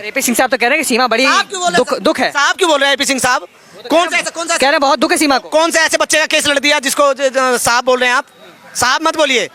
AP Singh साहब तो कह रहे हैं कि सीमा बड़ी दुख है। साहब क्यों बोल रहे हैं एपी सिंह साहब? कौन सा कह रहे हैं बहुत दुख है सीमा को। कौन से ऐसे बच्चे का केस लड़ दिया जिसको साहब बोल रहे हैं आप? साहब मत बोलिए।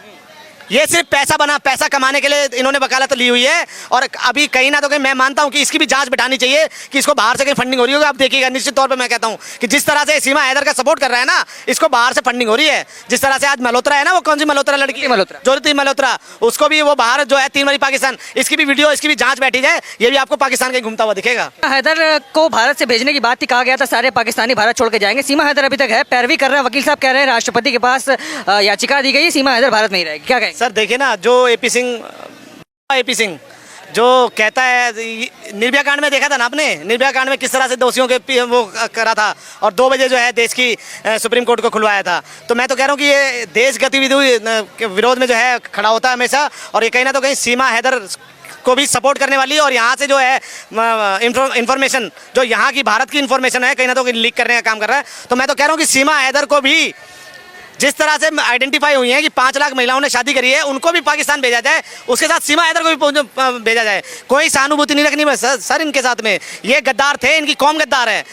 ये सिर्फ पैसा कमाने के लिए इन्होंने वकालत ली हुई है। और अभी कहीं ना तो कहीं मैं मानता हूं कि इसकी भी जांच बिठानी चाहिए कि इसको बाहर से कहीं फंडिंग हो रही होगी। आप देखिएगा, निश्चित तौर पे मैं कहता हूं कि जिस तरह से सीमा हैदर का सपोर्ट कर रहा है ना, इसको बाहर से फंडिंग हो रही है। जिस तरह से आज मल्होत्रा है ना, वो कौन सी मल्होत्रा लड़की, ज्योति मल्होत्रा, उसको भी वो बाहर जो है 3 बारी पाकिस्तान, इसकी भी वीडियो, इसकी भी जांच बैठी जाए, ये भी आपको पाकिस्तान कहीं घूमता हुआ दिखेगा। हैदर को भारत से भेजने की बात ही कहा गया था, सारे पाकिस्तानी भारत छोड़ के जाएंगे। सीमा हैदर अभी तक है, पैरवी कर रहे हैं। वकील साहब कह रहे हैं राष्ट्रपति के पास याचिका दी गई है, सीमा हैदर भारत में ही रहेगी। क्या कहेंगे सर? देखिए ना, जो एपी सिंह जो कहता है, निर्भया कांड में देखा था ना आपने, निर्भया कांड में किस तरह से दोषियों के वो करा था और 2 बजे जो है देश की सुप्रीम कोर्ट को खुलवाया था। तो मैं तो कह रहा हूँ कि ये देश गतिविधि के विरोध में जो है खड़ा होता है हमेशा। और ये कहीं ना तो कहीं सीमा हैदर को भी सपोर्ट करने वाली, और यहाँ से जो है इंफॉर्मेशन, जो यहाँ की भारत की इंफॉर्मेशन है, कहीं ना तो कहीं लीक करने का काम कर रहा है। तो मैं तो कह रहा हूँ कि सीमा हैदर को भी जिस तरह से आइडेंटिफाई हुई है कि 5 लाख महिलाओं ने शादी करी है, उनको भी पाकिस्तान भेजा जाए, उसके साथ सीमा हैदर को भी भेजा जाए। कोई सहानुभूति नहीं रखनी सर इनके साथ में। ये गद्दार थे, इनकी कौम गद्दार है।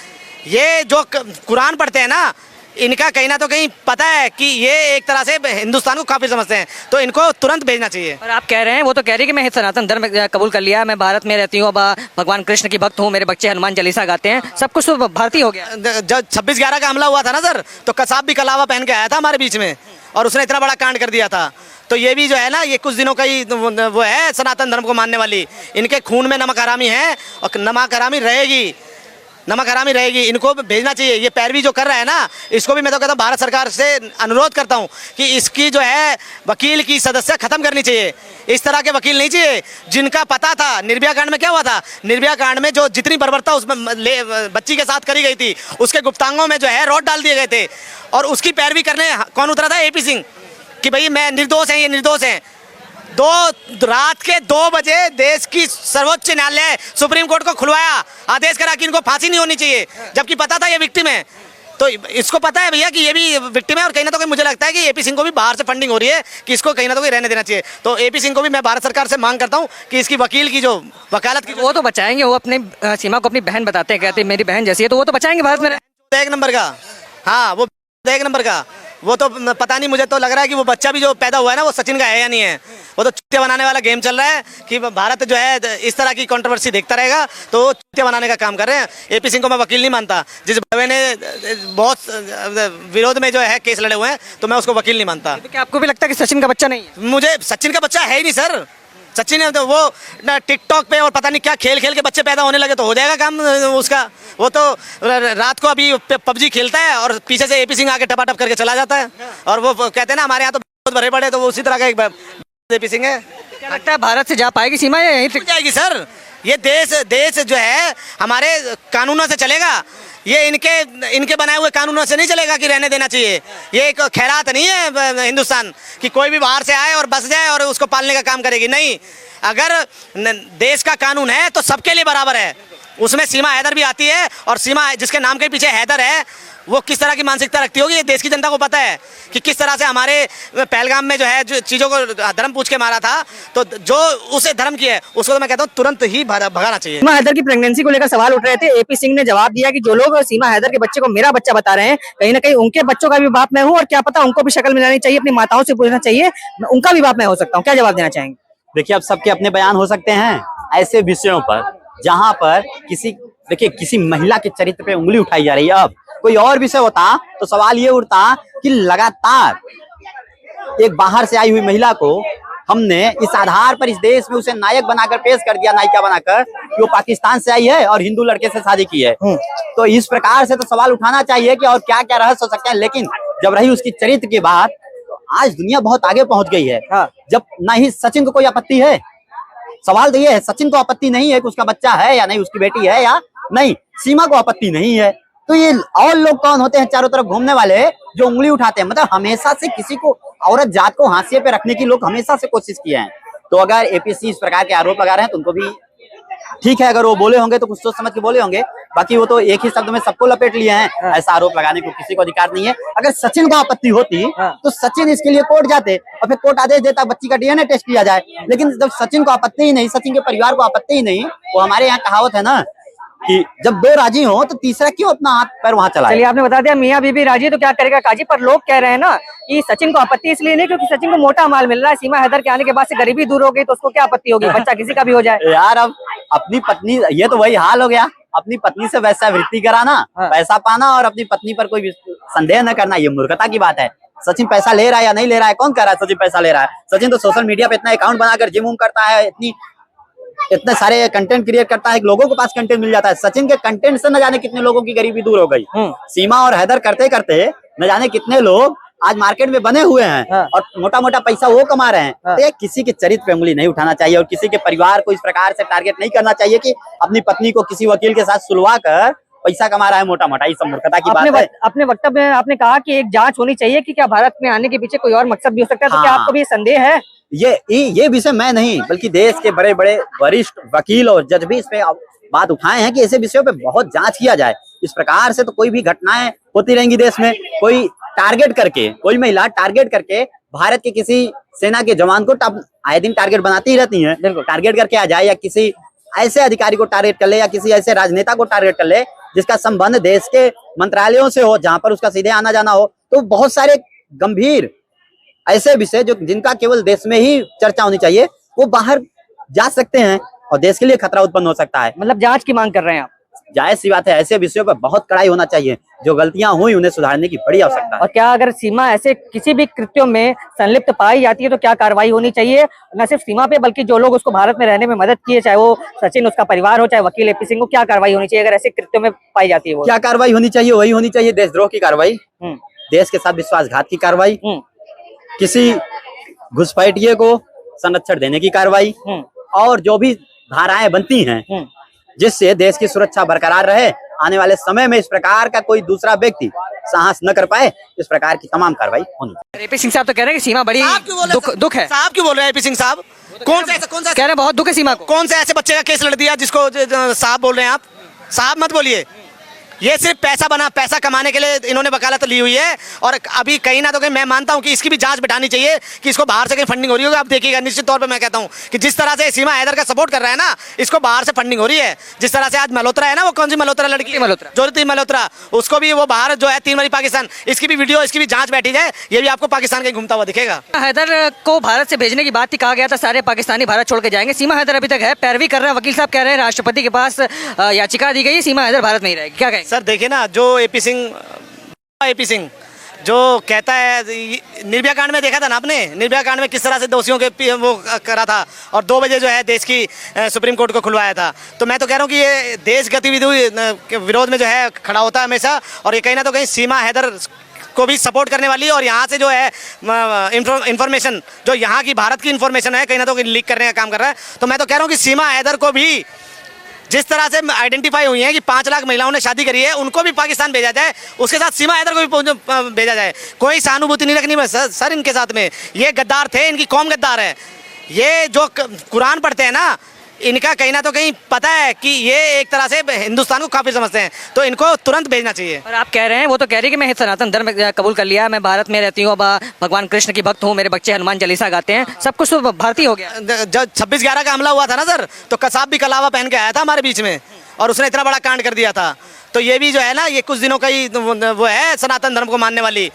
ये जो कुरान पढ़ते हैं ना, इनका कहीं ना तो कहीं पता है कि ये एक तरह से हिंदुस्तान को काफी समझते हैं, तो इनको तुरंत भेजना चाहिए। और आप कह रहे हैं, वो तो कह रही है कि मैं सनातन धर्म कबूल कर लिया, मैं भारत में रहती हूँ, अब भगवान कृष्ण की भक्त हूँ, मेरे बच्चे हनुमान चालीसा गाते हैं, सब कुछ तो भारतीय हो गया। जब 26/11 का हमला हुआ था ना सर, तो कसाब भी कलावा पहन के आया था हमारे बीच में, और उसने इतना बड़ा कांड कर दिया था। तो ये भी जो है ना, ये कुछ दिनों का ही वो है सनातन धर्म को मानने वाली। इनके खून में नमक हरामी है और नमक हरामी रहेगी, नमक हरामी रहेगी। इनको भेजना चाहिए। ये पैरवी जो कर रहा है ना, इसको भी मैं तो कहता हूँ भारत सरकार से अनुरोध करता हूँ कि इसकी जो है वकील की सदस्य खत्म करनी चाहिए। इस तरह के वकील नहीं चाहिए जिनका पता था। निर्भया कांड में क्या हुआ था? निर्भया कांड में जो जितनी बर्बरता उसमें बच्ची के साथ करी गई थी, उसके गुप्तांगों में जो है रॉड डाल दिए गए थे, और उसकी पैरवी करने कौन उतरा था? एपी सिंह, कि भाई मैं निर्दोष हैं, ये निर्दोष हैं। रात के 2 बजे देश की सर्वोच्च न्यायालय सुप्रीम कोर्ट को खुलवाया, आदेश करा कि इनको फांसी नहीं होनी चाहिए, जबकि पता था ये विक्टिम है। तो इसको पता है भैया कि ये भी विक्टिम है। और कहीं ना तो कहीं मुझे लगता है कि एपी सिंह को भी बाहर से फंडिंग हो रही है, कि इसको कहीं ना तो कहीं रहने देना चाहिए। तो एपी सिंह को भी मैं भारत सरकार से मांग करता हूँ कि इसकी वकील की जो वकालत की, वो तो बचाएंगे। वो अपने सीमा को अपनी बहन बताते हैं, कहते हैं मेरी बहन जैसी है, तो वो तो बचाएंगे भारत में। 1 नंबर का, हाँ वो 1 नंबर का। वो तो पता नहीं, मुझे तो लग रहा है कि वो बच्चा भी जो पैदा हुआ है ना, वो सचिन का है या नहीं है। वो तो चुतिया बनाने वाला गेम चल रहा है कि भारत जो है इस तरह की कंट्रोवर्सी देखता रहेगा, तो वो चुतिया बनाने का काम कर रहे हैं। एपी सिंह को मैं वकील नहीं मानता। जिस भाई ने बहुत विरोध में जो है केस लड़े हुए हैं, तो मैं उसको वकील नहीं मानता। तो क्या आपको भी लगता है कि सचिन का बच्चा नहीं है? मुझे सचिन का बच्चा है ही नहीं सर। सचिन है तो वो ना टिकटॉक पे और पता नहीं क्या खेल खेल के बच्चे पैदा होने लगे, तो हो जाएगा काम उसका। वो तो रात को अभी पबजी खेलता है और पीछे से एपी सिंह आके टपाटप करके चला जाता है। और वो कहते हैं ना हमारे यहाँ तो बहुत भरे पड़े, तो वो उसी तरह का एक एपी सिंह है। क्या लगता है भारत से जा पाएगी सीमा या यहीं तक जाएगी सर? ये देश जो है हमारे कानूनों से चलेगा। ये इनके बनाए हुए कानूनों से नहीं चलेगा कि रहने देना चाहिए। ये एक खैरात नहीं है हिंदुस्तान कि कोई भी बाहर से आए और बस जाए और उसको पालने का काम करेगी। नहीं, अगर देश का कानून है तो सबके लिए बराबर है। उसमें सीमा हैदर भी आती है, और सीमा जिसके नाम के पीछे हैदर है, वो किस तरह की मानसिकता रखती होगी, ये देश की जनता को पता है कि किस तरह से हमारे पहलगाम में जो है जो चीज़ों को धर्म पूछ के मारा था। तो जो उसे धर्म की है, उसको तो मैं कहता हूँ तुरंत ही भगाना चाहिए। सीमा हैदर की प्रेगनेंसी को लेकर सवाल उठ रहे थे। एपी सिंह ने जवाब दिया कि जो लोग सीमा हैदर के बच्चे को मेरा बच्चा बता रहे हैं, कहीं ना कहीं उनके बच्चों का भी बाप मैं हूँ, और क्या पता उनको भी शक्ल मिलानी चाहिए, अपनी माताओं से पूछना चाहिए, उनका भी बाप मैं हो सकता हूँ। क्या जवाब देना चाहेंगे? देखिए, अब सबके अपने बयान हो सकते हैं ऐसे विषयों पर जहां पर किसी महिला के चरित्र पे उंगली उठाई जा रही है। अब कोई और विषय होता तो सवाल ये उठता कि लगातार एक बाहर से आई हुई महिला को हमने इस आधार पर इस देश में उसे नायक बनाकर पेश कर दिया, नायिका बनाकर, कि वो पाकिस्तान से आई है और हिंदू लड़के से शादी की है। तो इस प्रकार से तो सवाल उठाना चाहिए कि और क्या क्या रहस्य हो सकते हैं। लेकिन जब रही उसकी चरित्र की बात, तो आज दुनिया बहुत आगे पहुंच गई है। जब ना ही सचिन को कोई आपत्ति है, सवाल तो ये है, सचिन को आपत्ति नहीं है कि उसका बच्चा है या नहीं, उसकी बेटी है या नहीं, सीमा को आपत्ति नहीं है, तो ये और लोग कौन होते हैं चारों तरफ घूमने वाले जो उंगली उठाते हैं? मतलब हमेशा से किसी को, औरत जात को हाशिए पे रखने की लोग हमेशा से कोशिश किए हैं। तो अगर एपीसी इस प्रकार के आरोप लगा रहे हैं तो उनको भी ठीक है, अगर वो बोले होंगे तो कुछ सोच समझ के बोले होंगे, बाकी वो तो एक ही शब्द में सबको लपेट लिए हैं। ऐसा आरोप लगाने को किसी को अधिकार नहीं है। अगर सचिन को आपत्ति होती तो सचिन इसके लिए कोर्ट जाते और फिर कोर्ट आदेश देता बच्ची का डीएनए टेस्ट किया जाए। लेकिन जब सचिन को आपत्ति ही नहीं, सचिन के परिवार को आपत्ति ही नहीं, वो हमारे यहाँ कहावत है ना कि जब दो राजी हो तो तीसरा क्यों अपना हाथ पैर वहां चलाए। चलिए, आपने बता दिया मियां बीबी राजी तो क्या करेगा काजी, पर लोग कह रहे हैं ना कि सचिन को आपत्ति इसलिए नहीं क्योंकि सचिन को मोटा माल मिल रहा है। सीमा हैदर के आने के बाद से गरीबी दूर हो गई तो उसको क्या आपत्ति होगी, बच्चा किसी का भी हो जाए। यार अब अपनी पत्नी, ये तो वही हाल हो गया, अपनी पत्नी से वैसा वृत्ति कराना, पैसा पाना और अपनी पत्नी पर कोई संदेह न करना, ये मूर्खता की बात है। सचिन पैसा ले रहा है या नहीं ले रहा है, कौन कह रहा है सचिन पैसा ले रहा है? सचिन तो सोशल मीडिया पे इतना अकाउंट बनाकर जिम करता है, इतने सारे कंटेंट क्रिएट करता है, लोगों के पास कंटेंट मिल जाता है। सचिन के कंटेंट से न जाने कितने लोगों की गरीबी दूर हो गई। सीमा और हैदर करते करते न जाने कितने लोग आज मार्केट में बने हुए हैं और मोटा मोटा पैसा वो कमा रहे हैं। तो ये किसी के चरित्र पे उंगली नहीं उठाना चाहिए और किसी के परिवार को इस प्रकार से टारगेट नहीं करना चाहिए कि अपनी पत्नी को किसी वकील के साथ सुलवा कर पैसा कमा रहा है मोटा मोटा। ये सब मूर्खता की बात है। अपने वक्तव्य में आपने कहा कि एक जांच होनी चाहिए कि क्या भारत में आने के पीछे कोई और मकसद भी हो सकता है, तो क्या आपको भी संदेह है? ये विषय मैं नहीं बल्कि देश के बड़े बड़े वरिष्ठ वकील और जज भी इस पे बात उठाए हैं कि ऐसे विषयों पे बहुत जांच किया जाए। इस प्रकार से तो कोई भी घटनाएं होती रहेंगी देश में। कोई टारगेट करके, कोई महिला टारगेट करके भारत के किसी सेना के जवान को आए दिन टारगेट बनाती ही रहती है। टारगेट करके आ जाए या किसी ऐसे अधिकारी को टारगेट कर ले या किसी ऐसे राजनेता को टारगेट कर ले जिसका संबंध देश के मंत्रालयों से हो, जहां पर उसका सीधे आना जाना हो, तो बहुत सारे गंभीर ऐसे विषय जो जिनका केवल देश में ही चर्चा होनी चाहिए वो बाहर जा सकते हैं और देश के लिए खतरा उत्पन्न हो सकता है। मतलब जांच की मांग कर रहे हैं आप? जायज सी बात है, ऐसे विषयों पर बहुत कड़ाई होना चाहिए। जो गलतियां हुई उन्हें सुधारने की बड़ी आवश्यकता है। और क्या अगर सीमा ऐसे किसी भी कृत्यों में संलिप्त पाई जाती है तो क्या कार्रवाई होनी चाहिए? न सिर्फ सीमा पे बल्कि जो लोग उसको भारत में रहने में मदद किए, चाहे वो सचिन उसका परिवार हो, चाहे वकील एपी सिंह हो, क्या कार्रवाई होनी चाहिए अगर ऐसे कृत्यों में पाई जाती है? वो क्या कार्रवाई होनी चाहिए? वही होनी चाहिए देशद्रोह की कार्रवाई, देश के साथ विश्वासघात की कार्रवाई, किसी घुसपैठिए को संरक्षण देने की कार्रवाई और जो भी धाराएं बनती हैं जिससे देश की सुरक्षा बरकरार रहे, आने वाले समय में इस प्रकार का कोई दूसरा व्यक्ति साहस न कर पाए, इस प्रकार की तमाम कार्रवाई होनी। एपी सिंह साहब तो कह रहे हैं कि सीमा बड़ी दुख है। साहब क्यों बोल रहे हैं एपी सिंह साहब? कौन सा कह रहे हैं बहुत दुख है सीमा को? कौन से ऐसे बच्चे का केस लड़ दिया जिसको साहब बोल रहे हैं आप? साहब मत बोलिए। ये सिर्फ पैसा कमाने के लिए इन्होंने वकालत ली हुई है। और अभी कहीं ना तो कहीं मैं मानता हूं कि इसकी भी जांच बिठानी चाहिए कि इसको बाहर से कहीं फंडिंग हो रही होगी। आप देखिएगा, निश्चित तौर पे मैं कहता हूं कि जिस तरह से सीमा हैदर का सपोर्ट कर रहा है ना, इसको बाहर से फंडिंग हो रही है। जिस तरह से आज मल्होत्रा है ना, वो कौन सी मल्होत्रा लड़की, ज्योति मल्होत्रा, उसको भी वो बाहर जो है 3 बारी पाकिस्तान, इसकी भी वीडियो, इसकी भी जांच बैठी जाए, ये भी आपको पाकिस्तान कहीं घूमता हुआ दिखेगा। हैदर को भारत से भेजने की बात थी, कहा गया था सारे पाकिस्तानी भारत छोड़ के जाएंगे। सीमा हैदर अभी तक है, पैरवी कर रहे हैं। वकील साहब कह रहे हैं राष्ट्रपति के पास याचिका दी गई, सीमा हैदर भारत में ही रहेगी। क्या कहेंगे? सर देखिए ना, जो एपी सिंह जो कहता है, निर्भया कांड में देखा था ना आपने, निर्भया कांड में किस तरह से दोषियों के वो करा था और 2 बजे जो है देश की सुप्रीम कोर्ट को खुलवाया था। तो मैं तो कह रहा हूँ कि ये देश गतिविधि के विरोध में जो है खड़ा होता है हमेशा, और ये कहीं ना तो कहीं सीमा हैदर को भी सपोर्ट करने वाली है। और यहाँ से जो है इंफॉर्मेशन, जो यहाँ की भारत की इंफॉर्मेशन है, कहीं ना तो कहीं लीक करने का काम कर रहा है। तो मैं तो कह रहा हूँ कि सीमा हैदर को भी जिस तरह से आइडेंटिफाई हुई है कि 5 लाख महिलाओं ने शादी करी है, उनको भी पाकिस्तान भेजा जाए, उसके साथ सीमा हैदर को भी भेजा जाए। कोई सहानुभूति नहीं रखनी सर इनके साथ में। ये गद्दार थे, इनकी कौम गद्दार है। ये जो कुरान पढ़ते हैं ना, इनका कहीं ना तो कहीं पता है कि ये एक तरह से हिंदुस्तान को काफिर समझते हैं, तो इनको तुरंत भेजना चाहिए। और आप कह रहे हैं, वो तो कह रही है कि मैं सनातन धर्म कबूल कर लिया, मैं भारत में रहती हूँ, भगवान कृष्ण की भक्त हूँ, मेरे बच्चे हनुमान चालीसा गाते हैं, सब कुछ तो भारतीय हो गया। जब 26/11 का हमला हुआ था ना सर, तो कसाब भी कलावा पहन के आया था हमारे बीच में और उसने इतना बड़ा कांड कर दिया था। तो ये भी जो है ना, ये कुछ दिनों का ही वो है सनातन धर्म को मानने वाली।